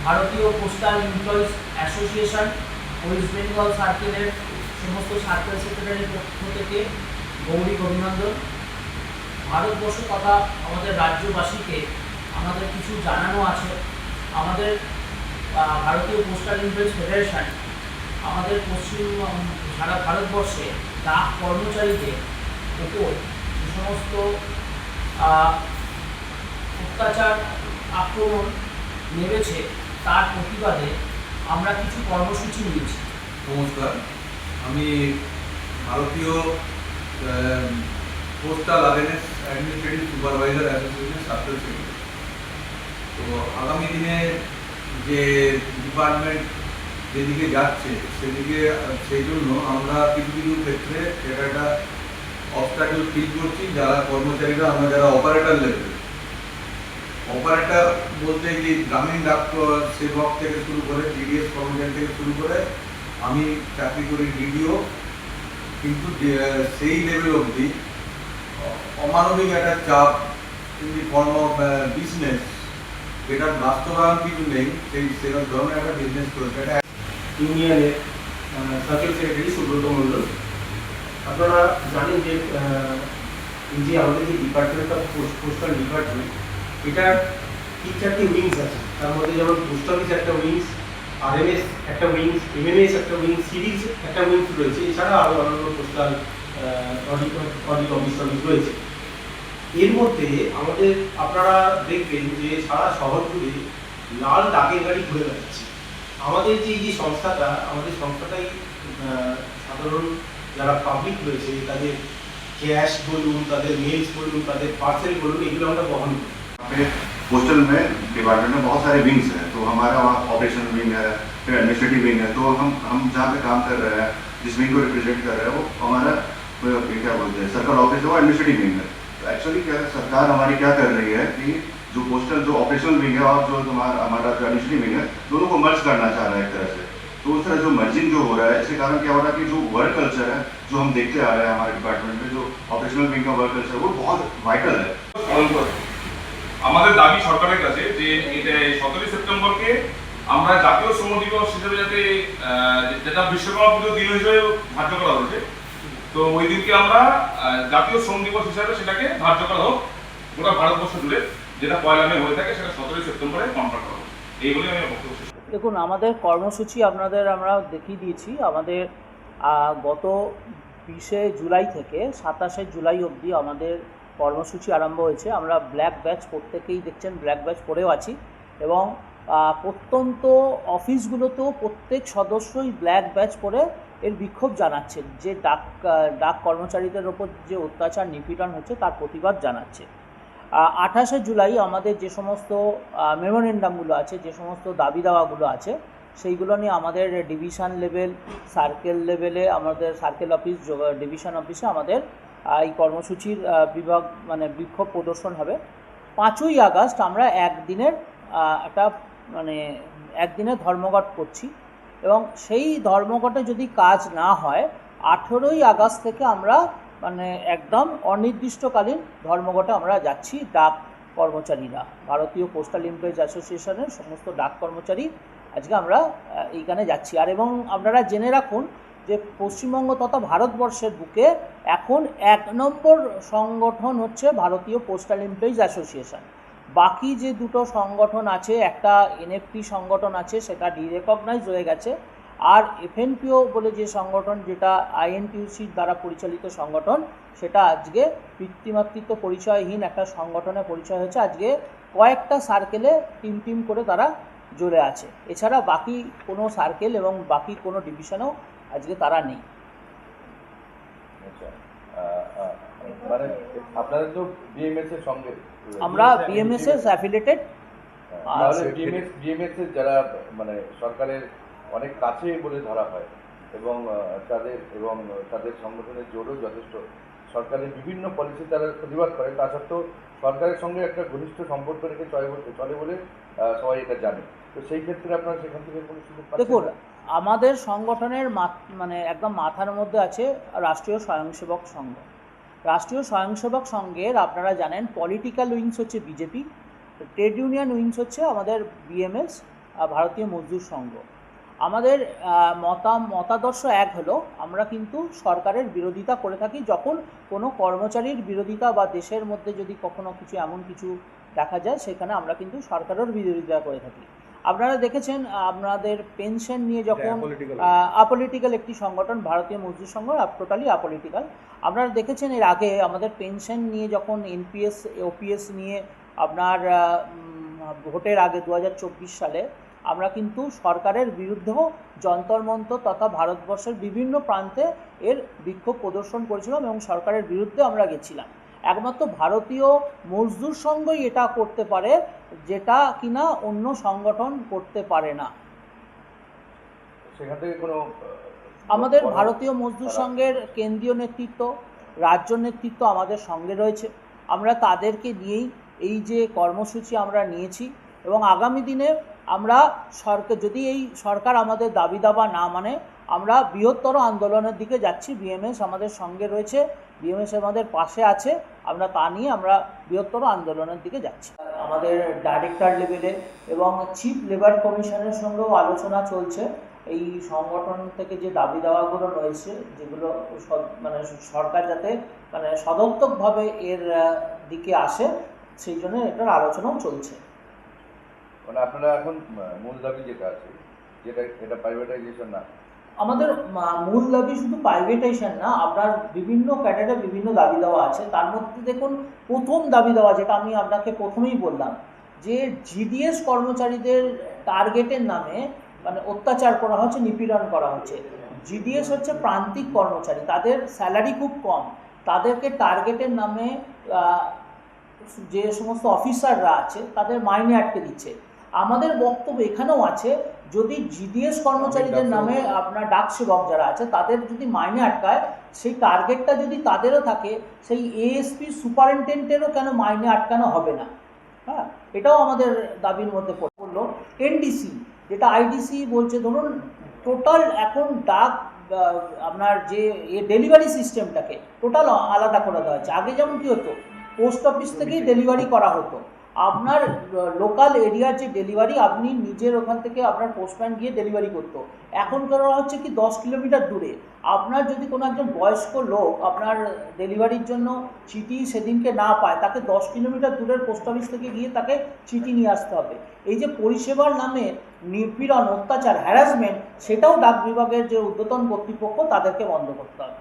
ভারতীয় postal employees association West Bengal সার্কেলের সমস্ত সার্কেল সেক্রেটারির পক্ষ থেকে গৌরী অভিনন্দন। ভারতবর্ষ তথা আমাদের রাজ্যবাসীকে আমাদের কিছু জানানো আছে। আমাদের ভারতীয় পোস্টাল এমপ্লয়িজ ফেডারেশন আমাদের সারা ভারতবর্ষে ডাক কর্মচারীদের উপর যে সমস্ত অত্যাচার আক্রমণ নেমেছে তার প্রতিবাদে আমরা কিছু কর্মসূচি নিয়েছি। নমস্কার, আমি ভারতীয় পোস্টাল অ্যাডমিনিস্ট্রেটিভ সুপারভাইজার অ্যাসোসিয়েশনের সার্কেল সেক্রেটারি। তো আগামী দিনে যে ডিপার্টমেন্ট যেদিকে যাচ্ছে সেদিকে সেই জন্য আমরা কিছু কিছু ক্ষেত্রে এটা একটা অবস্ট্যাকল ফিল করছি। যারা কর্মচারীরা আমরা যারা অপারেটর লেভেল, অপারেটর বলতে কি গ্রামীণ ডাক সেবক থেকে শুরু করে ডিডিএস কর্মচারী থেকে শুরু করে আমি চাকরি করি ডিডিও, কিন্তু সেই লেভেল অবধি অমানবিক একটা চাপ in the form of business, যেটার বাস্তবায়ন কিছু নেই, সেই সেরকম ধরনের একটা বিজনেস করেছে। এটা ইউনিয়নের সার্কেল সেক্রেটারি সুব্রত মণ্ডল। আপনারা জানেন যে যে আমাদের যে ডিপার্টমেন্ট অফ পোস্টাল ডিপার্টমেন্ট, এটার 3-4টি উইংস আছে। তার মধ্যে যেমন পোস্ট অফিস একটা উইংস, আরএমএস একটা উইংস, এমএমএস একটা উইংস, সিডিজ একটা উইংস রয়েছে। এছাড়া আরও অন্যান্য পোস্টাল অডিট অফিস রয়েছে। এর মধ্যে আমাদের আপনারা দেখবেন যে সারা শহর জুড়ে লাল ডাকের গাড়ি ঘুরে বেড়াচ্ছে। আমাদের যে সংস্থাটা, আমাদের সংস্থাটাই সাধারণ যারা পাবলিক রয়েছে তাদের कैश बोलूँ, ताদের मेल्स बोलूँ, ताদের पार्सल बोलूँ, एगुलो আমরা বহন करी। पोस्टल में डिपार्टमेंट में बहुत सारे विंग्स हैं, तो हमारा वहाँ ऑपरेशन विंग है, फिर एडमिनिस्ट्रेटिव विंग है। तो हम जहाँ पे काम कर रहे हैं, जिस विंग को रिप्रेजेंट कर रहे हैं, वो हमारा क्या बोलते हैं सर्कल ऑफिस है, वो एडमिनिस्ट्रेटिव विंग है। तो एक्चुअली क्या सरकार हमारी क्या कर रही है कि जो पोस्टल जो ऑपरेशनल विंग है और जो हमारा जो एडमिनिस्ट्रेटिव विंग है, दोनों को मर्ज करना चाह रहा है एक तरह से। तो उस तरह जो मर्जिंग जो हो रहा है, इसके कारण क्या हो रहा है कि जो वर्क कल्चर है जो हम देखते आ रहे हैं हमारे डिपार्टमेंट में, जो ऑपरेशनल विंग का वर्क कल्चर, वो बहुत वाइटल है। আমাদের দাবি সরকারের কাছে যে এটা 17 সেপ্টেম্বরকে আমরা জাতীয় শ্রম দিবস হিসেবে যাতে যেটা বিশ্বকর্মা পুজোর দিন হিসেবে ধার্য করা হয়েছে, তো ওই দিনকে আমরা জাতীয় শ্রম দিবস হিসাবে সেটাকে ধার্য করা হোক গোটা ভারতবর্ষ জুড়ে। যেটা 1 মে হয়ে থাকে সেটা 17 সেপ্টেম্বরে কনভার্ট করা হোক। এই বলে আমি বক্তব্য শেষ করছি। দেখুন, আমাদের কর্মসূচি আপনাদের আমরা দেখিয়ে দিয়েছি। আমাদের গত 20 জুলাই থেকে 27 জুলাই অবধি আমাদের কর্মসূচি আরম্ভ হয়েছে। আমরা ব্ল্যাক ব্যাচ প্রত্যেকেই দেখছেন ব্ল্যাক ব্যাচ পরেও আছি, এবং প্রত্যন্ত অফিসগুলোতেও প্রত্যেক সদস্যই ব্ল্যাক ব্যাচ পরে এর বিক্ষোভ জানাচ্ছেন যে ডাক কর্মচারীদের ওপর যে অত্যাচার নিপীড়ন হচ্ছে তার প্রতিবাদ জানাচ্ছে। 28 জুলাই আমাদের যে সমস্ত মেমোরেন্ডামগুলো আছে, যে সমস্ত দাবি দাওয়াগুলো আছে, সেইগুলো নিয়ে আমাদের ডিভিশন লেভেল, সার্কেল লেভেলে, আমাদের সার্কেল অফিস, ডিভিশন অফিসে আমাদের এই কর্মসূচির বিক্ষোভ প্রদর্শন হবে। 5ই আগস্ট আমরা একদিনের একদিনের ধর্মঘট করছি, এবং সেই ধর্মঘটে যদি কাজ না হয় 18ই আগস্ট থেকে আমরা একদম অনির্দিষ্টকালীন ধর্মঘটে আমরা যাচ্ছি। ডাক কর্মচারীরা, ভারতীয় পোস্টাল এমপ্লয়িজ অ্যাসোসিয়েশনের সমস্ত ডাক কর্মচারী আজকে আমরা এইখানে যাচ্ছি। আর এবং আপনারা জেনে রাখুন যে পশ্চিমবঙ্গ তথা ভারতবর্ষের বুকে এখন 1 নম্বর সংগঠন হচ্ছে ভারতীয় পোস্টাল এমপ্লয়িজ অ্যাসোসিয়েশন। বাকি যে দুটো সংগঠন আছে, একটা এনএফটি সংগঠন আছে, সেটা ডিরেকগনাইজ হয়ে গেছে। আর এফএনপিও বলে যে সংগঠন, যেটা আইএনটিইউসির দ্বারা পরিচালিত সংগঠন, সেটা আজকে পিতৃমাতৃত্ব পরিচয়হীন একটা সংগঠনে পরিচয় হয়েছে। আজকে কয়েকটা সার্কেলে টিম করে তারা জুড়ে আছে। এছাড়া বাকি কোনো সার্কেল এবং বাকি কোনো ডিভিশনেও আজকে তারা নেই। মানে আপনারা তো বিএমএস এর সঙ্গে, আমরা বিএমএস এর অ্যাফিলিয়েটেড। তাহলে বিএমএস এর যারা মানে সরকারের অনেক কাছে বলে ধরা হয়, এবং তাদের সংগঠনের জোরও যথেষ্ট, সরকারের বিভিন্ন পলিসি তারা প্রতিবাদ করে, তা সত্ত্বেও সরকারের সঙ্গে একটা ঘনিষ্ঠ সম্পর্ক রেখে চলে বলে সবাই এটা জানে। তো সেই ক্ষেত্রে আপনারা সেখান থেকে কোনো সুযোগ পাচ্ছেন? দেখুন, আমাদের সংগঠনের একদম মাথার মধ্যে আছে রাষ্ট্রীয় স্বয়ংসেবক সংঘ। রাষ্ট্রীয় স্বয়ংসেবক সংঘের আপনারা জানেন পলিটিক্যাল উইংস হচ্ছে বিজেপি, ট্রেড ইউনিয়ন উইংস হচ্ছে আমাদের বিএমএস, ভারতীয় মজদুর সংঘ। আমাদের মতাদর্শ এক হলো, আমরা কিন্তু সরকারের বিরোধিতা করে থাকি যখন কোনো কর্মচারীর বিরোধিতা বা দেশের মধ্যে যদি কখনো কিছু এমন কিছু দেখা যায়, সেখানে আমরা কিন্তু সরকারের বিরোধিতা করে থাকি। আপনারা দেখেছেন আপনাদের পেনশন নিয়ে যখন আপলিটিক্যাল একটি সংগঠন ভারতীয় মজদুর সংঘ, টোটালি আপলিটিক্যাল। আপনারা দেখেছেন এর আগে আমাদের পেনশন নিয়ে যখন এনপিএস ওপিএস নিয়ে আপনার ভোটের আগে 2024 সালে আমরা কিন্তু সরকারের বিরুদ্ধেও যন্তর মন্তর তথা ভারতবর্ষের বিভিন্ন প্রান্তে এর বিক্ষোভ প্রদর্শন করেছিলাম এবং সরকারের বিরুদ্ধে আমরা গেছিলাম। একমাত্র ভারতীয় মজদুর সংঘই এটা করতে পারে, যেটা কিনা অন্য সংগঠন করতে পারে না। সেখান থেকে কোনো আমাদের ভারতীয় মজদুর সংঘের কেন্দ্রীয় নেতৃত্ব, রাজ্য নেতৃত্ব আমাদের সঙ্গে রয়েছে। আমরা তাদেরকে নিয়েই এই যে কর্মসূচি আমরা নিয়েছি এবং আগামী দিনে আমরা যদি এই সরকার আমাদের দাবি দাবা না মানে, আমরা বৃহত্তর আন্দোলনের দিকে যাচ্ছি। বিএমএস আমাদের সঙ্গে রয়েছে, বিএমএস আমাদের পাশে আছে, আমরা তা নিয়ে আমরা বৃহত্তর আন্দোলনের দিকে যাচ্ছি। আমাদের ডাইরেক্টর লেভেলে এবং চিফ লেবার কমিশনের সঙ্গেও আলোচনা চলছে। এই সংগঠন থেকে যে দাবি দাওয়াগুলো রয়েছে, যেগুলো মানে সরকার যাতে মানে সদর্থকভাবে এর দিকে আসে, সেই জন্য এটার আলোচনাও চলছে। মানে আপনারা এখন মূল দাবি যেটা আছে, এটা প্রাইভেটাইজেশন না, আমাদের মূল দাবি শুধু প্রাইভেটাইজেশন না, আপনার বিভিন্ন ক্যাডারে বিভিন্ন দাবি দেওয়া আছে। তার মধ্যে দেখুন, প্রথম দাবি দেওয়া যেটা আমি আপনাকে প্রথমেই বললাম, যে জিডিএস কর্মচারীদের টার্গেটের নামে মানে অত্যাচার করা হচ্ছে, নিপীড়ন করা হচ্ছে। জিডিএস হচ্ছে প্রান্তিক কর্মচারী, তাদের স্যালারি খুব কম, তাদেরকে টার্গেটের নামে যে সমস্ত অফিসাররা আছে তাদের মাইনে আটকে দিচ্ছে। আমাদের বক্তব্য এখানেও আছে, যদি জিডিএস কর্মচারীদের নামে আপনার ডাক সেবক যারা আছে তাদের যদি মাইনে আটকায়, সেই টার্গেটটা যদি তাদেরও থাকে, সেই এএসপি সুপারিনটেন্ডেন্টেরও কেন মাইনে আটকানো হবে না? হ্যাঁ, এটাও আমাদের দাবির মধ্যে পড়লো। এনডিসি যেটা আইডিসি বলছে, ধরুন টোটাল এখন ডাক আপনার যে ডেলিভারি সিস্টেমটাকে টোটাল আলাদা করে দেওয়া হচ্ছে। আগে যেমন কী হতো, পোস্ট অফিস থেকেই ডেলিভারি করা হতো। আপনার লোকাল এরিয়ার যে ডেলিভারি, আপনি নিজের ওখান থেকে আপনার পোস্টম্যান গিয়ে ডেলিভারি করতো। এখন করা হচ্ছে কি 10 কিলোমিটার দূরে। আপনার যদি কোনো একজন বয়স্ক লোক আপনার ডেলিভারির জন্য চিঠি সেদিনকে না পায়, তাকে 10 কিলোমিটার দূরের পোস্ট অফিস থেকে গিয়ে তাকে চিঠি নিয়ে আসতে হবে। এই যে পরিষেবার নামে নিপীড়ন, অত্যাচার, হ্যারাসমেন্ট, সেটাও ডাক বিভাগের যে ঊর্ধ্বতন কর্তৃপক্ষ তাদেরকে বন্ধ করতে হবে।